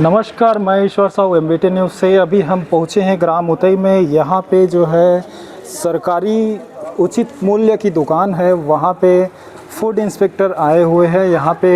नमस्कार, मैं Ishwar Sahu MBT news से। अभी हम पहुँचे हैं ग्राम उतई में। यहाँ पे जो है सरकारी उचित मूल्य की दुकान है, वहाँ पे फूड इंस्पेक्टर आए हुए हैं। यहाँ पे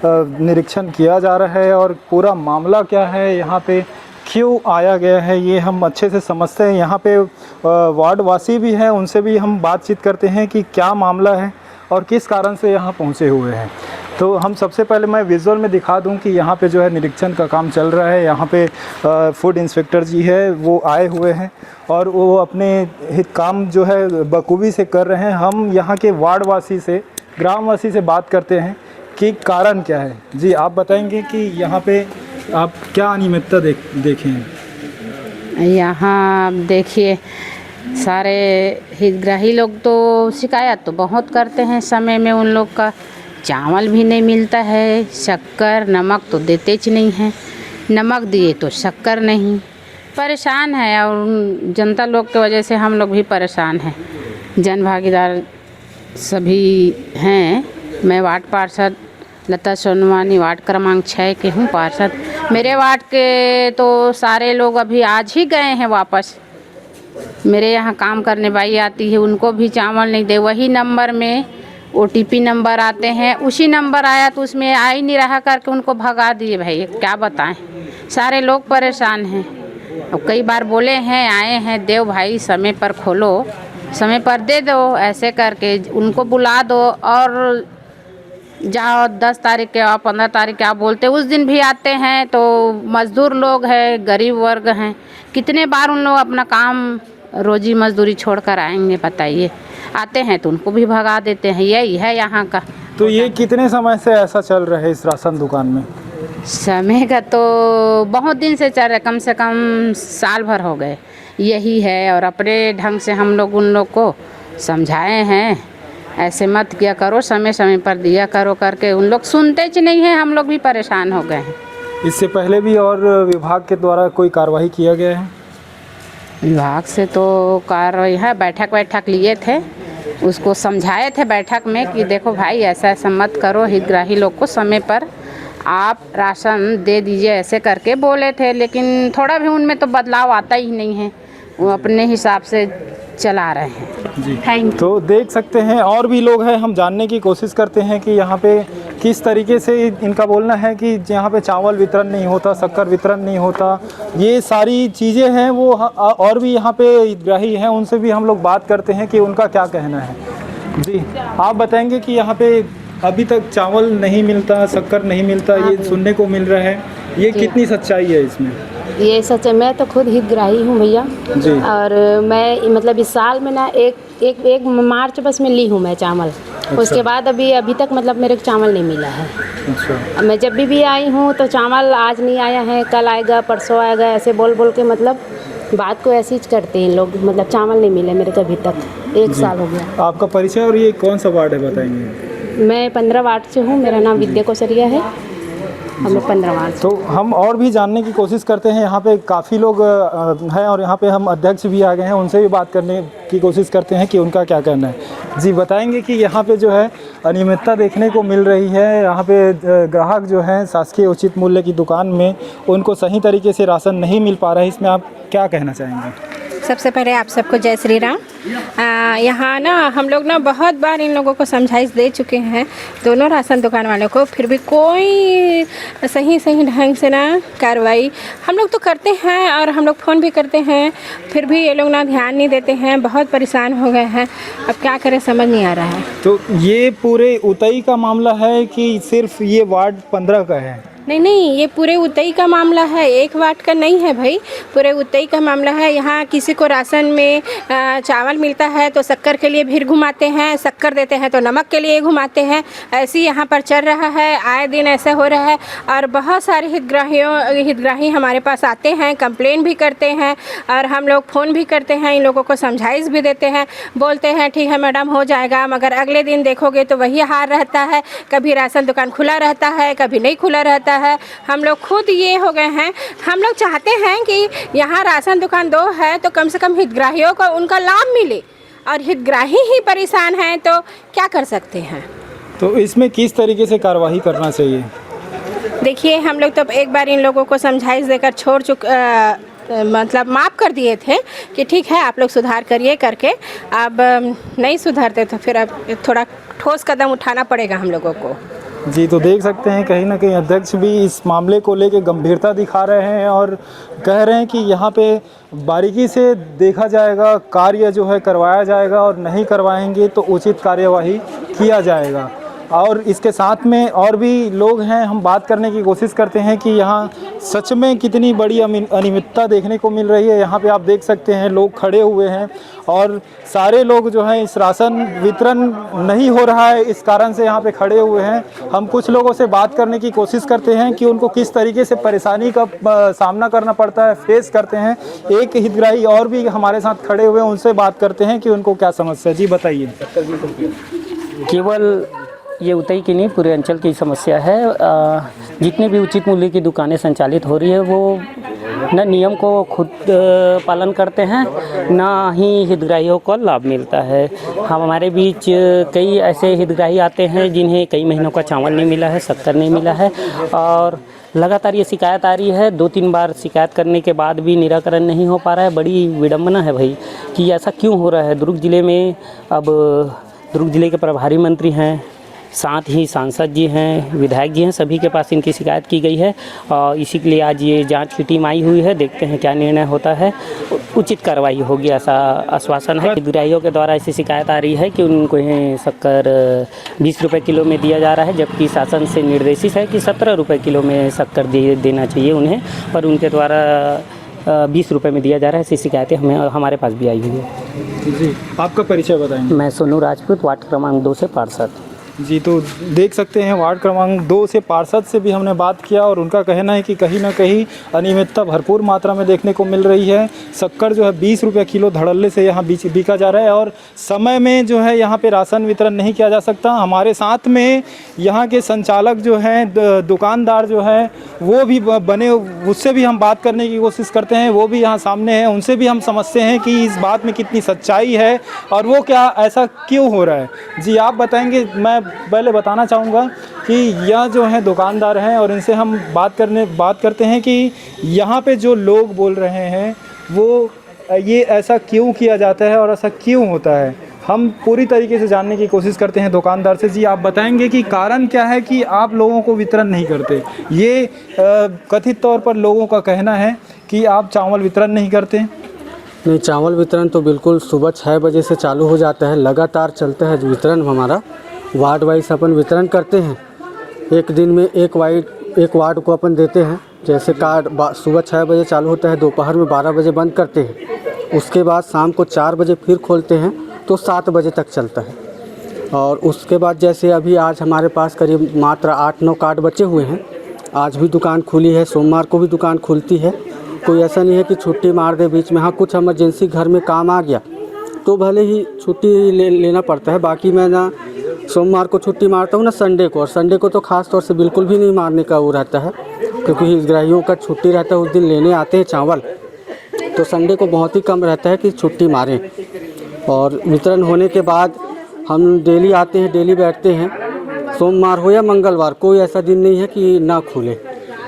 निरीक्षण किया जा रहा है और पूरा मामला क्या है, यहाँ पे क्यों आया गया है, ये हम अच्छे से समझते हैं। यहाँ पे वार्ड वासी भी हैं, उनसे भी हम बातचीत करते हैं कि क्या मामला है और किस कारण से यहाँ पहुँचे हुए हैं। तो हम सबसे पहले मैं विजुअल में दिखा दूं कि यहाँ पे जो है निरीक्षण का काम चल रहा है। यहाँ पे फूड इंस्पेक्टर जी है, वो आए हुए हैं और वो अपने हित काम जो है बखूबी से कर रहे हैं। हम यहाँ के वार्डवासी से, ग्रामवासी से बात करते हैं कि कारण क्या है। जी, आप बताएंगे कि यहाँ पे आप क्या अनियमितता देखे हैं? यहाँ देखिए, सारे हितग्राही लोग तो शिकायत तो बहुत करते हैं। समय में उन लोग का चावल भी नहीं मिलता है, शक्कर नमक तो देते ही नहीं हैं। नमक दिए तो शक्कर नहीं। परेशान है और जनता लोग की वजह से हम लोग भी परेशान हैं। जन भागीदार सभी हैं। मैं वार्ड पार्षद लता सोनवानी, वार्ड क्रमांक 6 के हूँ पार्षद। मेरे वार्ड के तो सारे लोग अभी आज ही गए हैं वापस। मेरे यहाँ काम करने वाली आती है, उनको भी चावल नहीं दे। वही नंबर में OTP नंबर आते हैं, उसी नंबर आया तो उसमें आ ही नहीं रहा करके उनको भगा दिए। भाई क्या बताएं, सारे लोग परेशान हैं। और कई बार बोले हैं, आए हैं, देव भाई समय पर खोलो, समय पर दे दो, ऐसे करके उनको बुला दो और जाओ 10 तारीख के आओ, 15 तारीख के आओ बोलते, उस दिन भी आते हैं। तो मज़दूर लोग हैं, गरीब वर्ग हैं, कितने बार उन लोग अपना काम रोजी मजदूरी छोड़कर आएंगे बताइए। आते हैं तो उनको भी भगा देते हैं। यही है यहाँ का। तो ये कितने समय से ऐसा चल रहा है इस राशन दुकान में? समय का तो बहुत दिन से चल रहा है, कम से कम साल भर हो गए यही है। और अपने ढंग से हम लोग उन लोग को समझाए हैं, ऐसे मत किया करो, समय समय पर दिया करो करके। उन लोग सुनते ही नहीं हैं, हम लोग भी परेशान हो गए हैं। इससे पहले भी और विभाग के द्वारा कोई कार्रवाई किया गया है? विभाग से तो कार्रवाई है, बैठक लिए थे, उसको समझाए थे बैठक में कि देखो भाई ऐसा ऐसा मत करो, हितग्राही लोग को समय पर आप राशन दे दीजिए, ऐसे करके बोले थे। लेकिन थोड़ा भी उनमें तो बदलाव आता ही नहीं है, वो अपने हिसाब से चला रहे हैं जी। थैंक। तो देख सकते हैं और भी लोग हैं, हम जानने की कोशिश करते हैं कि यहाँ पे किस तरीके से इनका बोलना है कि यहाँ पे चावल वितरण नहीं होता, शक्कर वितरण नहीं होता, ये सारी चीज़ें हैं। वो और भी यहाँ पे हितग्राही हैं, उनसे भी हम लोग बात करते हैं कि उनका क्या कहना है। जी, आप बताएंगे कि यहाँ पे अभी तक चावल नहीं मिलता, शक्कर नहीं मिलता, ये सुनने को मिल रहा है, ये कितनी सच्चाई है इसमें? ये सच है। मैं तो खुद हितग्राही हूँ भैया जी। और मैं मतलब इस साल में ना एक मार्च बस में ली हूँ मैं चावल। अच्छा। उसके बाद अभी तक मतलब मेरे को चावल नहीं मिला है। अच्छा। मैं जब भी आई हूँ तो चावल आज नहीं आया है, कल आएगा, परसों आएगा, ऐसे बोल के मतलब बात को ऐसी करते हैं लोग। मतलब चावल नहीं मिले मेरे को अभी तक, 1 साल हो गया। आपका परिचय और ये कौन सा वार्ड है बताएंगे? मैं 15 वार्ड से हूँ, मेरा नाम विद्या कोसरिया है। हम लोग 15 वार्ड। तो हम और भी जानने की कोशिश करते हैं। यहाँ पे काफ़ी लोग हैं और यहाँ पे हम अध्यक्ष भी आ गए हैं, उनसे भी बात करने की कोशिश करते हैं कि उनका क्या कहना है। जी, बताएंगे कि यहाँ पे जो है अनियमितता देखने को मिल रही है। यहाँ पे ग्राहक जो हैं शासकीय उचित मूल्य की दुकान में, उनको सही तरीके से राशन नहीं मिल पा रहा है। इसमें आप क्या कहना चाहेंगे? सबसे पहले आप सबको जय श्री राम। यहाँ ना हम लोग ना बहुत बार इन लोगों को समझाइश दे चुके हैं, दोनों राशन दुकान वालों को, फिर भी कोई सही ढंग से ना कार्रवाई हम लोग तो करते हैं और हम लोग फ़ोन भी करते हैं, फिर भी ये लोग ना ध्यान नहीं देते हैं। बहुत परेशान हो गए हैं, अब क्या करें समझ नहीं आ रहा है। तो ये पूरे उतई का मामला है कि सिर्फ ये वार्ड 15 का है? नहीं, ये पूरे उतई का मामला है, एक वार्ड का नहीं है भाई, पूरे उतई का मामला है। यहाँ किसी को राशन में चावल मिलता है तो शक्कर के लिए भीड़ घुमाते हैं, शक्कर देते हैं तो नमक के लिए घुमाते हैं। ऐसे यहाँ पर चल रहा है, आए दिन ऐसा हो रहा है। और बहुत सारे हितग्राही हमारे पास आते हैं, कंप्लेन भी करते हैं और हम लोग फ़ोन भी करते हैं, इन लोगों को समझाइश भी देते हैं, बोलते हैं ठीक है मैडम हो जाएगा, मगर अगले दिन देखोगे तो वही हाल रहता है। कभी राशन दुकान खुला रहता है, कभी नहीं खुला रहता है। हम लोग खुद ये हो गए हैं। हम लोग चाहते हैं कि यहाँ राशन दुकान 2 है तो कम से कम हितग्राहियों को उनका लाभ मिले, और हितग्राही ही परेशान हैं तो क्या कर सकते हैं। तो इसमें किस तरीके से कार्रवाई करना चाहिए? देखिए हम लोग तो एक बार इन लोगों को समझाइश देकर छोड़ मतलब माफ़ कर दिए थे कि ठीक है आप लोग सुधार करिए करके। अब नहीं सुधरते तो फिर अब थोड़ा ठोस कदम उठाना पड़ेगा हम लोगों को। जी, तो देख सकते हैं कहीं ना कहीं अध्यक्ष भी इस मामले को लेकर गंभीरता दिखा रहे हैं और कह रहे हैं कि यहाँ पे बारीकी से देखा जाएगा, कार्य जो है करवाया जाएगा और नहीं करवाएंगे तो उचित कार्यवाही किया जाएगा। और इसके साथ में और भी लोग हैं, हम बात करने की कोशिश करते हैं कि यहाँ सच में कितनी बड़ी अनियमितता देखने को मिल रही है। यहाँ पे आप देख सकते हैं लोग खड़े हुए हैं और सारे लोग जो हैं इस राशन वितरण नहीं हो रहा है इस कारण से यहाँ पे खड़े हुए हैं। हम कुछ लोगों से बात करने की कोशिश करते हैं कि उनको किस तरीके से परेशानी का सामना करना पड़ता है, फेस करते हैं। एक हितग्राही और भी हमारे साथ खड़े हुए हैं, उनसे बात करते हैं कि उनको क्या समस्या है। जी बताइए। केवल ये उतई की नहीं, पूरे अंचल की समस्या है। जितने भी उचित मूल्य की दुकानें संचालित हो रही है वो न नियम को खुद पालन करते हैं, ना ही हितग्राहियों को लाभ मिलता है। हमारे बीच कई ऐसे हितग्राही आते हैं जिन्हें कई महीनों का चावल नहीं मिला है, शक्कर नहीं मिला है और लगातार ये शिकायत आ रही है। 2-3 बार शिकायत करने के बाद भी निराकरण नहीं हो पा रहा है। बड़ी विडम्बना है भाई कि ऐसा क्यों हो रहा है। दुर्ग ज़िले में अब दुर्ग ज़िले के प्रभारी मंत्री हैं, साथ ही सांसद जी हैं, विधायक जी हैं, सभी के पास इनकी शिकायत की गई है और इसी के लिए आज ये जांच की टीम आई हुई है। देखते हैं क्या निर्णय होता है, उचित कार्रवाई होगी ऐसा आश्वासन है। हितग्राहियों के द्वारा ऐसी शिकायत आ रही है कि उनको शक्कर 20 रुपये किलो में दिया जा रहा है, जबकि शासन से निर्देशित है कि 17 रुपये किलो में शक्कर देना चाहिए उन्हें, पर उनके द्वारा 20 रुपये में दिया जा रहा है। ऐसी शिकायतें हमारे पास भी आई हुई है। जी, आपका परिचय बताएंगे। मैं सोनू राजपूत, वार्ड क्रमांक 2 से पार्षद। जी, तो देख सकते हैं वार्ड क्रमांक 2 से पार्षद से भी हमने बात किया और उनका कहना है कि कहीं ना कहीं अनियमितता भरपूर मात्रा में देखने को मिल रही है। शक्कर जो है 20 रुपये किलो धड़ल्ले से यहाँ बिका जा रहा है और समय में जो है यहाँ पे राशन वितरण नहीं किया जा सकता। हमारे साथ में यहाँ के संचालक जो हैं, दुकानदार जो हैं वो भी बने, उससे भी हम बात करने की कोशिश करते हैं। वो भी यहाँ सामने हैं, उनसे भी हम समझते हैं कि इस बात में कितनी सच्चाई है और वो क्या ऐसा क्यों हो रहा है। जी, आप बताएँगे। मैं पहले बताना चाहूँगा कि यह जो है दुकानदार हैं और इनसे हम बात करते हैं कि यहाँ पे जो लोग बोल रहे हैं वो ये ऐसा क्यों किया जाता है और ऐसा क्यों होता है, हम पूरी तरीके से जानने की कोशिश करते हैं दुकानदार से। जी, आप बताएंगे कि कारण क्या है कि आप लोगों को वितरण नहीं करते। ये कथित तौर पर लोगों का कहना है कि आप चावल वितरण नहीं करते। नहीं, चावल वितरण तो बिल्कुल सुबह 6 बजे से चालू हो जाता है, लगातार चलता है वितरण हमारा। वार्ड वाइज अपन वितरण करते हैं। एक दिन में एक वार्ड को अपन देते हैं। जैसे कार्ड सुबह 6 बजे चालू होता है, दोपहर में 12 बजे बंद करते हैं। उसके बाद शाम को 4 बजे फिर खोलते हैं तो 7 बजे तक चलता है। और उसके बाद जैसे अभी आज हमारे पास करीब मात्र 8-9 कार्ड बचे हुए हैं। आज भी दुकान खुली है, सोमवार को भी दुकान खुलती है। कोई ऐसा नहीं है कि छुट्टी मार दे बीच में। हाँ, कुछ इमरजेंसी घर में काम आ गया तो भले ही छुट्टी लेना पड़ता है। बाकी मैं ना सोमवार को छुट्टी मारता हूँ ना संडे को, और संडे को तो ख़ास तौर से बिल्कुल भी नहीं मारने का वो रहता है, क्योंकि हितग्राहियों का छुट्टी रहता है। उस दिन लेने आते हैं चावल, तो संडे को बहुत ही कम रहता है कि छुट्टी मारें। और वितरण होने के बाद हम डेली आते हैं, डेली बैठते हैं। सोमवार हो या मंगलवार, कोई ऐसा दिन नहीं है कि ना खुले।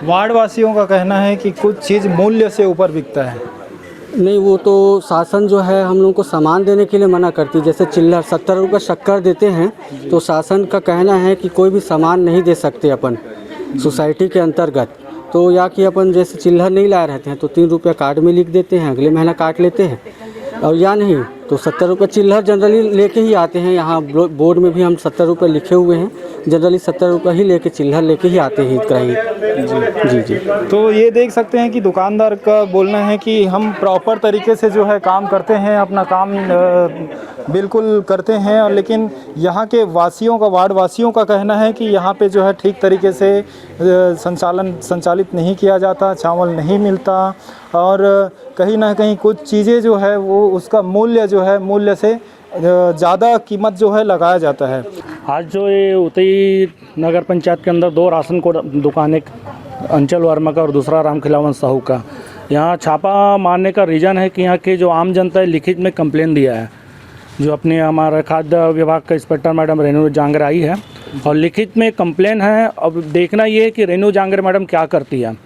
वार्ड वासियों का कहना है कि कुछ चीज़ मूल्य से ऊपर बिकता है। नहीं, वो तो शासन जो है हम लोगों को सामान देने के लिए मना करती है। जैसे चिल्लर 70 रुपये शक्कर देते हैं तो शासन का कहना है कि कोई भी सामान नहीं दे सकते अपन सोसाइटी के अंतर्गत। तो या कि अपन जैसे चिल्लर नहीं लाए रहते हैं तो 3 रुपये कार्ड में लिख देते हैं, अगले महीना काट लेते हैं। और या नहीं तो 70 रुपये चिल्लर जनरली लेके ही आते हैं। यहाँ बोर्ड में भी हम 70 रुपये लिखे हुए हैं। जनरली 70 रुपये ही लेके चिल्लर लेके ही आते हैं हितग्राही। जी। तो ये देख सकते हैं कि दुकानदार का बोलना है कि हम प्रॉपर तरीके से जो है काम करते हैं, अपना काम बिल्कुल करते हैं। और लेकिन यहाँ के वासियों का, वार्ड वासियों का कहना है कि यहाँ पे जो है ठीक तरीके से संचालित नहीं किया जाता, चावल नहीं मिलता और कहीं ना कहीं कुछ चीज़ें जो है वो उसका मूल्य जो है मूल्य से ज़्यादा कीमत जो है लगाया जाता है। आज जो ये उतई नगर पंचायत के अंदर 2 राशन को दुकान, एक अंचल वर्मा का और दूसरा राम खिलावन साहू का, यहाँ छापा मारने का रीज़न है कि यहाँ के जो आम जनता है लिखित में कंप्लेन दिया है। जो अपने हमारे खाद्य विभाग का इंस्पेक्टर मैडम रेणु जांगरा आई है, और लिखित में कंप्लेन है। अब देखना ये है कि रेनू जांगरे मैडम क्या करती है।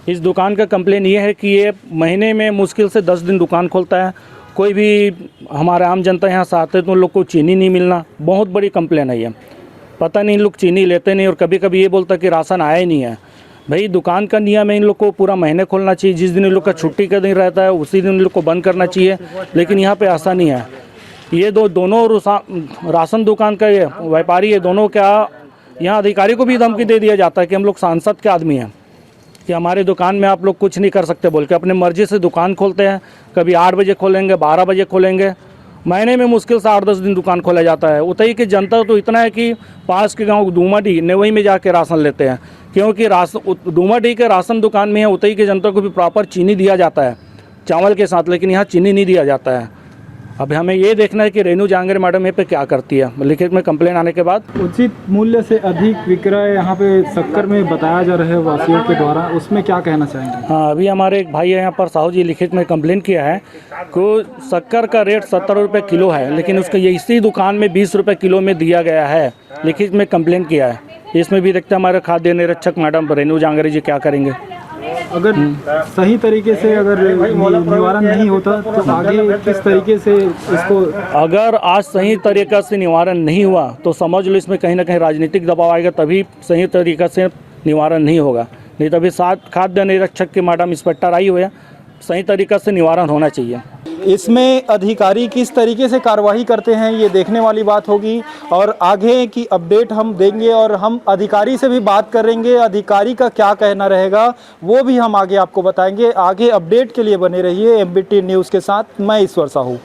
इस दुकान का कंप्लेन ये है कि ये महीने में मुश्किल से 10 दिन दुकान खोलता है। कोई भी हमारे आम जनता यहाँ से आते तो उन लोग को चीनी नहीं मिलना, बहुत बड़ी कंप्लेन है ये। पता नहीं इन लोग चीनी लेते नहीं, और कभी कभी ये बोलता कि राशन आया ही नहीं है। भाई दुकान का नियम है इन लोग को पूरा महीने खोलना चाहिए, जिस दिन इन लोग का छुट्टी का दिन रहता है उसी दिन इन लोग को बंद करना चाहिए, लेकिन यहाँ पे ऐसा नहीं है। ये दोनों राशन दुकान का ये व्यापारी है, दोनों क्या यहाँ अधिकारी को भी धमकी दे दिया जाता है कि हम लोग सांसद के आदमी हैं कि हमारे दुकान में आप लोग कुछ नहीं कर सकते बोल के अपने मर्जी से दुकान खोलते हैं। कभी 8 बजे खोलेंगे, 12 बजे खोलेंगे, महीने में मुश्किल से 8-10 दिन दुकान खोला जाता है। उतई की जनता तो इतना है कि पास के गांव डूमाडी नेवई में जाके राशन लेते हैं, क्योंकि डूमाडी के राशन दुकान में है उतई की जनता को भी प्रॉपर चीनी दिया जाता है चावल के साथ, लेकिन यहाँ चीनी नहीं दिया जाता है। अब हमें ये देखना है कि रेनू जांगरे मैडम ये पे क्या करती है। लिखित में कंप्लेन आने के बाद उचित मूल्य से अधिक विक्रय यहाँ पे शक्कर में बताया जा रहा है वासियों के द्वारा, उसमें क्या कहना चाहेंगे? हाँ, अभी हमारे एक भाई है यहाँ पर साहू जी लिखित में कंप्लेन किया है कि शक्कर का रेट 70 रुपये किलो है, लेकिन उसका ये इसी दुकान में 20 रुपये किलो में दिया गया है। लिखित में कंप्लेन किया है। इसमें भी देखते हैं हमारे खाद्य निरीक्षक मैडम रेनू जांगरे जी क्या करेंगे। अगर सही तरीके से अगर निवारण नहीं होता तो आगे किस तरीके से इसको, अगर आज सही तरीक़ा से निवारण नहीं हुआ तो समझ लो इसमें कहीं ना कहीं राजनीतिक दबाव आएगा, तभी सही तरीक़ा से निवारण नहीं होगा। नहीं तभी साथ खाद्य निरीक्षक के मैडम इंस्पेक्टर आई हुए हैं, सही तरीक़ा से निवारण होना चाहिए। इसमें अधिकारी किस तरीके से कार्रवाई करते हैं ये देखने वाली बात होगी, और आगे की अपडेट हम देंगे और हम अधिकारी से भी बात करेंगे। अधिकारी का क्या कहना रहेगा वो भी हम आगे आपको बताएंगे। आगे अपडेट के लिए बने रहिए MBT न्यूज़ के साथ। मैं ईश्वर साहू।